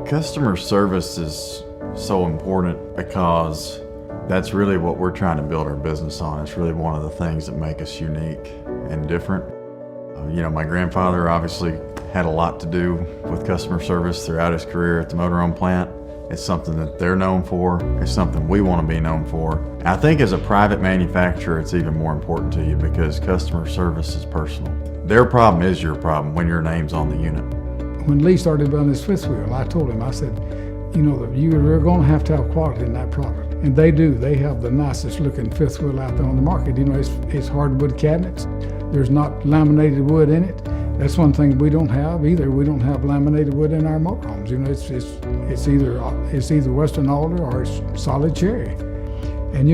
Customer service is so important because that's really what we're trying to build our business on. It's really one of the things that make us unique and different. My grandfather obviously had a lot to do with customer service throughout his career at the motorhome plant. It's something that they're known for. It's something we want to be known for. I think as a private manufacturer, it's even more important to you because customer service is personal. Their problem is your problem when your name's on the unit. When Lee started building this fifth wheel, I told him, I said, you're going to have quality in that product. And they do. They have the nicest looking fifth wheel out there on the market. It's hardwood cabinets. There's not laminated wood in it. That's one thing we don't have either. We don't have laminated wood in our motorhomes. It's either Western alder or it's solid cherry. And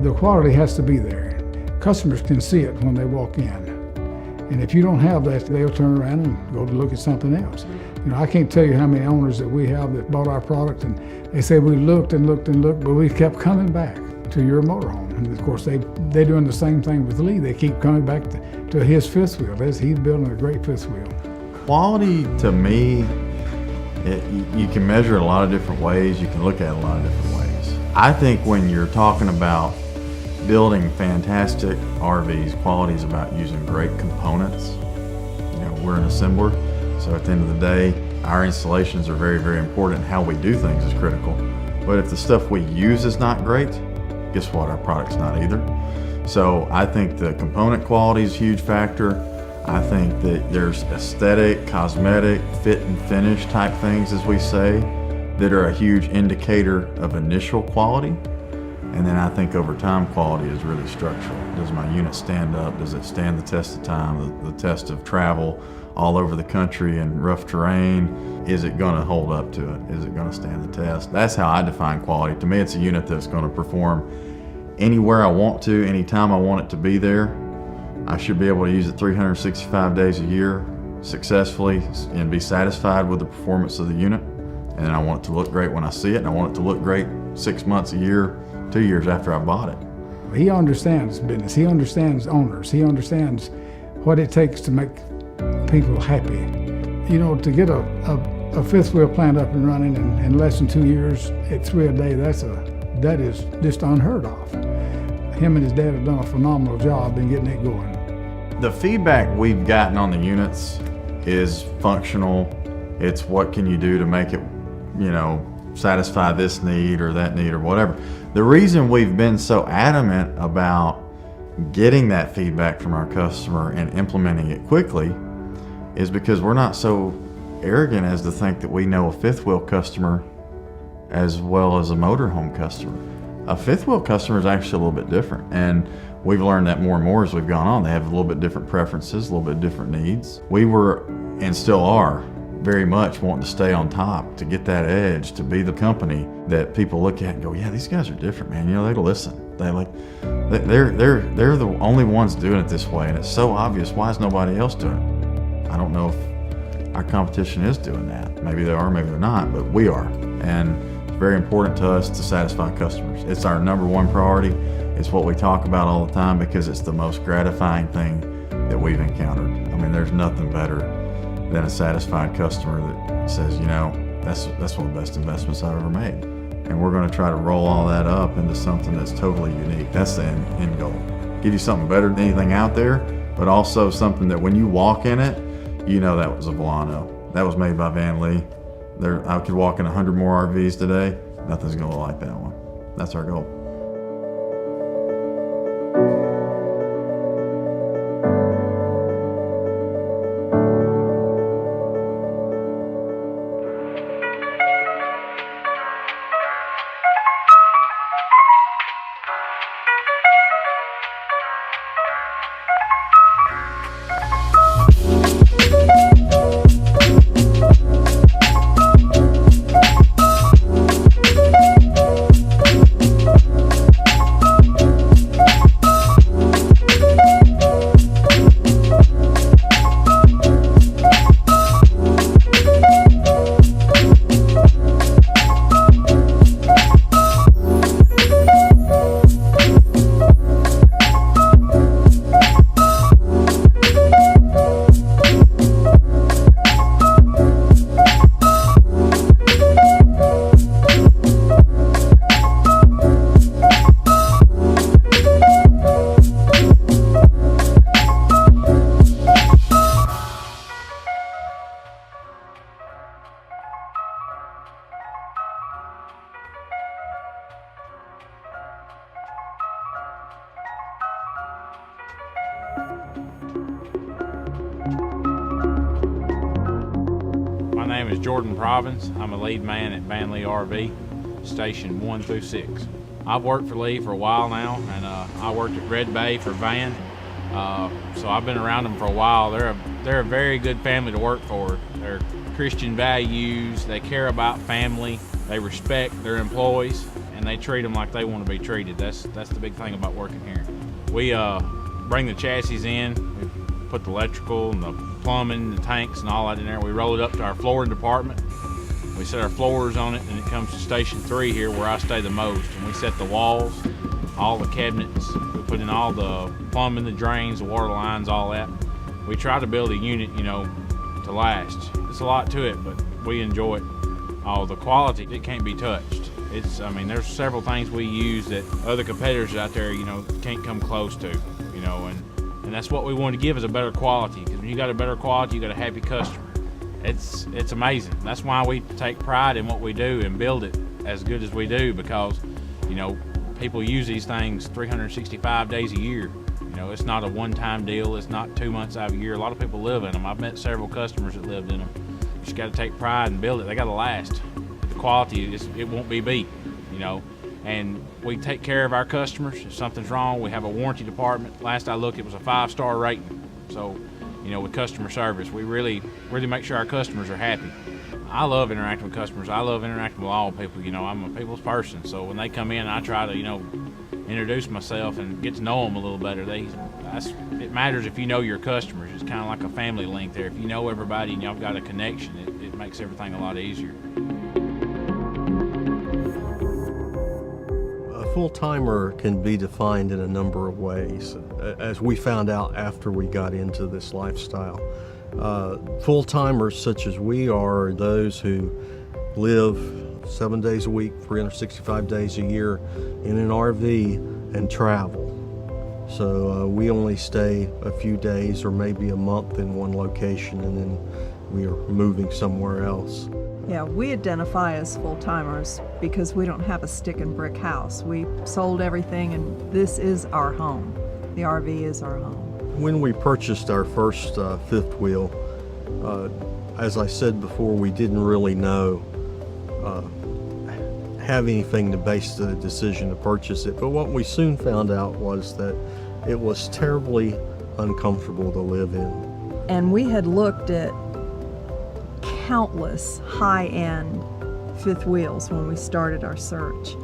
the quality has to be there. Customers can see it when they walk in. And if you don't have that, they'll turn around and go to look at something else. I can't tell you how many owners that we have that bought our product and they say we looked and looked and looked, but we kept coming back to your motorhome. And of course, they're doing the same thing with Lee. They keep coming back to his fifth wheel. He's building a great fifth wheel. Quality, to me, you can measure it a lot of different ways. You can look at it a lot of different ways. I think when you're talking about building fantastic RVs, quality is about using great components. We're an assembler, so at the end of the day, our installations are very, very important. How we do things is critical. But if the stuff we use is not great, guess what? Our product's not either. So I think the component quality is a huge factor. I think that there's aesthetic, cosmetic, fit and finish type things, as we say, that are a huge indicator of initial quality. And then I think over time, quality is really structural. Does my unit stand up? Does it stand the test of time, the test of travel all over the country in rough terrain? Is it going to hold up to it? Is it going to stand the test? That's how I define quality. To me, it's a unit that's going to perform anywhere I want to, anytime I want it to be there. I should be able to use it 365 days a year successfully and be satisfied with the performance of the unit. And I want it to look great when I see it, and I want it to look great 6 months, a year, 2 years after I bought it. He understands business. He understands owners. He understands what it takes to make people happy. To get a fifth wheel plant up and running in less than 2 years at 3 a day, that is just unheard of. Him and his dad have done a phenomenal job in getting it going. The feedback we've gotten on the units is functional. It's what can you do to make it, satisfy this need or that need or whatever. The reason we've been so adamant about getting that feedback from our customer and implementing it quickly is because we're not so arrogant as to think that we know a fifth wheel customer as well as a motorhome customer. A fifth wheel customer is actually a little bit different, and we've learned that more and more as we've gone on. They have a little bit different preferences, a little bit different needs. We were, and still are, very much wanting to stay on top, to get that edge, to be the company that people look at and go, yeah, these guys are different, man. They listen. They're the only ones doing it this way, and it's so obvious. Why is nobody else doing it? I don't know if our competition is doing that. Maybe they are, maybe they're not, but we are. And it's very important to us to satisfy customers. It's our number one priority. It's what we talk about all the time because it's the most gratifying thing that we've encountered. There's nothing better than a satisfied customer that says, that's one of the best investments I've ever made. And we're going to try to roll all that up into something that's totally unique. That's the end goal. Give you something better than anything out there, but also something that when you walk in it, that was a Volano. That was made by VanLeigh. I could walk in 100 more RVs today. Nothing's going to look like that one. That's our goal. My name is Jordan Province. I'm a lead man at VanLeigh RV, Station 1 through 6. I've worked for Lee for a while now, and I worked at Red Bay for Van. So I've been around them for a while. They're a very good family to work for. They're Christian values, they care about family, they respect their employees, and they treat them like they want to be treated. That's the big thing about working here. We bring the chassis in, we put the electrical and the plumbing, the tanks and all that in there. We roll it up to our flooring department. We set our floors on it, and it comes to Station 3 here where I stay the most. And we set the walls, all the cabinets, we put in all the plumbing, the drains, the water lines, all that. We try to build a unit, you know, to last. It's a lot to it, but we enjoy it. Oh, the quality, it can't be touched. I mean, there's several things we use that other competitors out there, you know, can't come close to, you know, and that's what we want to give is a better quality, because when you got a better quality, you got a happy customer. It's amazing. That's why we take pride in what we do and build it as good as we do, because, you know, people use these things 365 days a year. You know, it's not a one-time deal. It's not 2 months out of a year. A lot of people live in them. I've met several customers that lived in them. You just got to take pride and build it. They got to last. The quality, it won't be beat, you know. And we take care of our customers. If something's wrong, we have a warranty department. Last I looked, it was a 5-star rating. So, you know, with customer service, we really make sure our customers are happy. I love interacting with customers. I love interacting with all people. You know, I'm a people's person. So when they come in, I try to, you know, introduce myself and get to know them a little better. It matters if you know your customers. It's kind of like a family link there. If you know everybody and y'all got a connection, it makes everything a lot easier. A full-timer can be defined in a number of ways, as we found out after we got into this lifestyle. Full-timers such as we are those who live 7 days a week, 365 days a year in an RV and travel. So we only stay a few days or maybe a month in one location, and then we are moving somewhere else. Yeah, we identify as full-timers because we don't have a stick and brick house. We sold everything, and this is our home. The RV is our home. When we purchased our first fifth wheel, as I said before, we didn't really have anything to base the decision to purchase it. But what we soon found out was that it was terribly uncomfortable to live in. And we had looked at countless high-end fifth wheels when we started our search.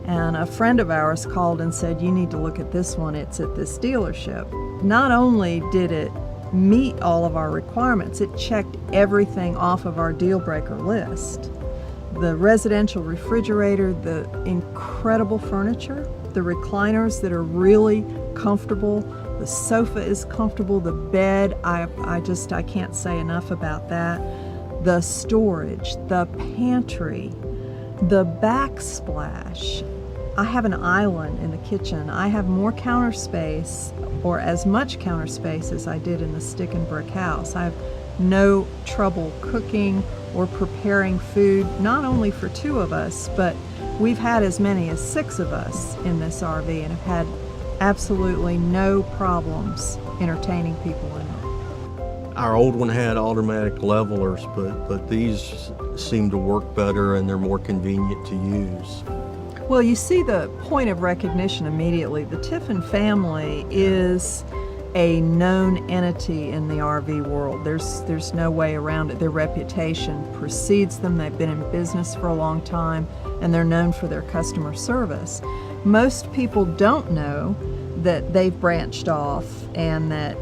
And a friend of ours called and said, you need to look at this one, it's at this dealership. Not only did it meet all of our requirements, it checked everything off of our deal breaker list. The residential refrigerator, the incredible furniture, the recliners that are really comfortable, the sofa is comfortable, the bed, I can't say enough about that. The storage, the pantry, the backsplash. I have an island in the kitchen. I have more counter space, or as much counter space as I did in the stick and brick house. I have no trouble cooking or preparing food, not only for 2 of us, but we've had as many as 6 of us in this RV and have had absolutely no problems entertaining people in it. Our old one had automatic levelers, but these seem to work better and they're more convenient to use. Well, you see the point of recognition immediately. The Tiffin family is a known entity in the RV world. There's no way around it. Their reputation precedes them. They've been in business for a long time, and they're known for their customer service. Most people don't know that they've branched off and that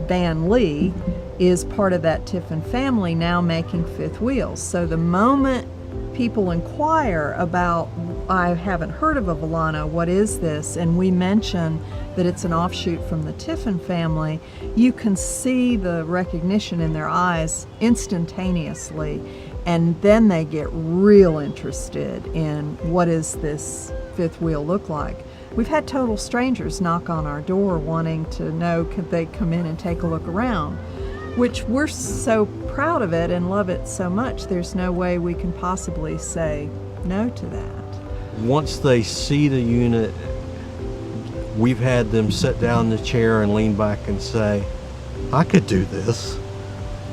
VanLeigh is part of that Tiffin family now making fifth wheels. So the moment people inquire about, I haven't heard of a Volano, what is this? And we mention that it's an offshoot from the Tiffin family, you can see the recognition in their eyes instantaneously, and then they get real interested in what does this fifth wheel look like. We've had total strangers knock on our door wanting to know could they come in and take a look around, which we're so proud of it and love it so much, there's no way we can possibly say no to that. Once they see the unit, we've had them sit down in the chair and lean back and say, I could do this.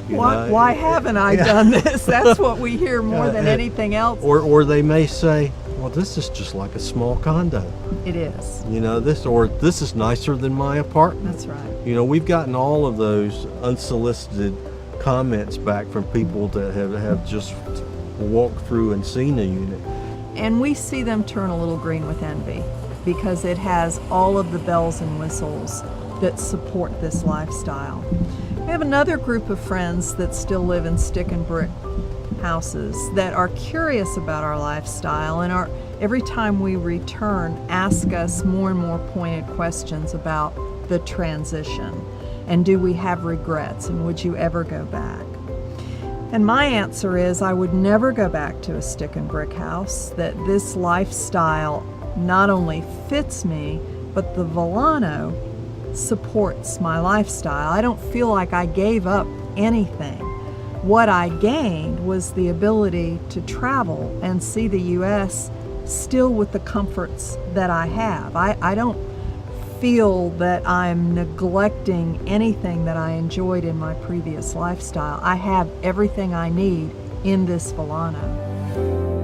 Why haven't I done this? That's what we hear more than anything else. Or they may say, well, this is just like a small condo. It is. This is nicer than my apartment. That's right. We've gotten all of those unsolicited comments back from people that have just walked through and seen a unit. And we see them turn a little green with envy because it has all of the bells and whistles that support this lifestyle. We have another group of friends that still live in stick and brick houses that are curious about our lifestyle and are, every time we return, ask us more and more pointed questions about the transition. And do we have regrets, and would you ever go back? And my answer is I would never go back to a stick and brick house, that this lifestyle not only fits me, but the Volano supports my lifestyle. I don't feel like I gave up anything. What I gained was the ability to travel and see the U.S. still with the comforts that I have. I don't feel that I'm neglecting anything that I enjoyed in my previous lifestyle. I have everything I need in this Volano.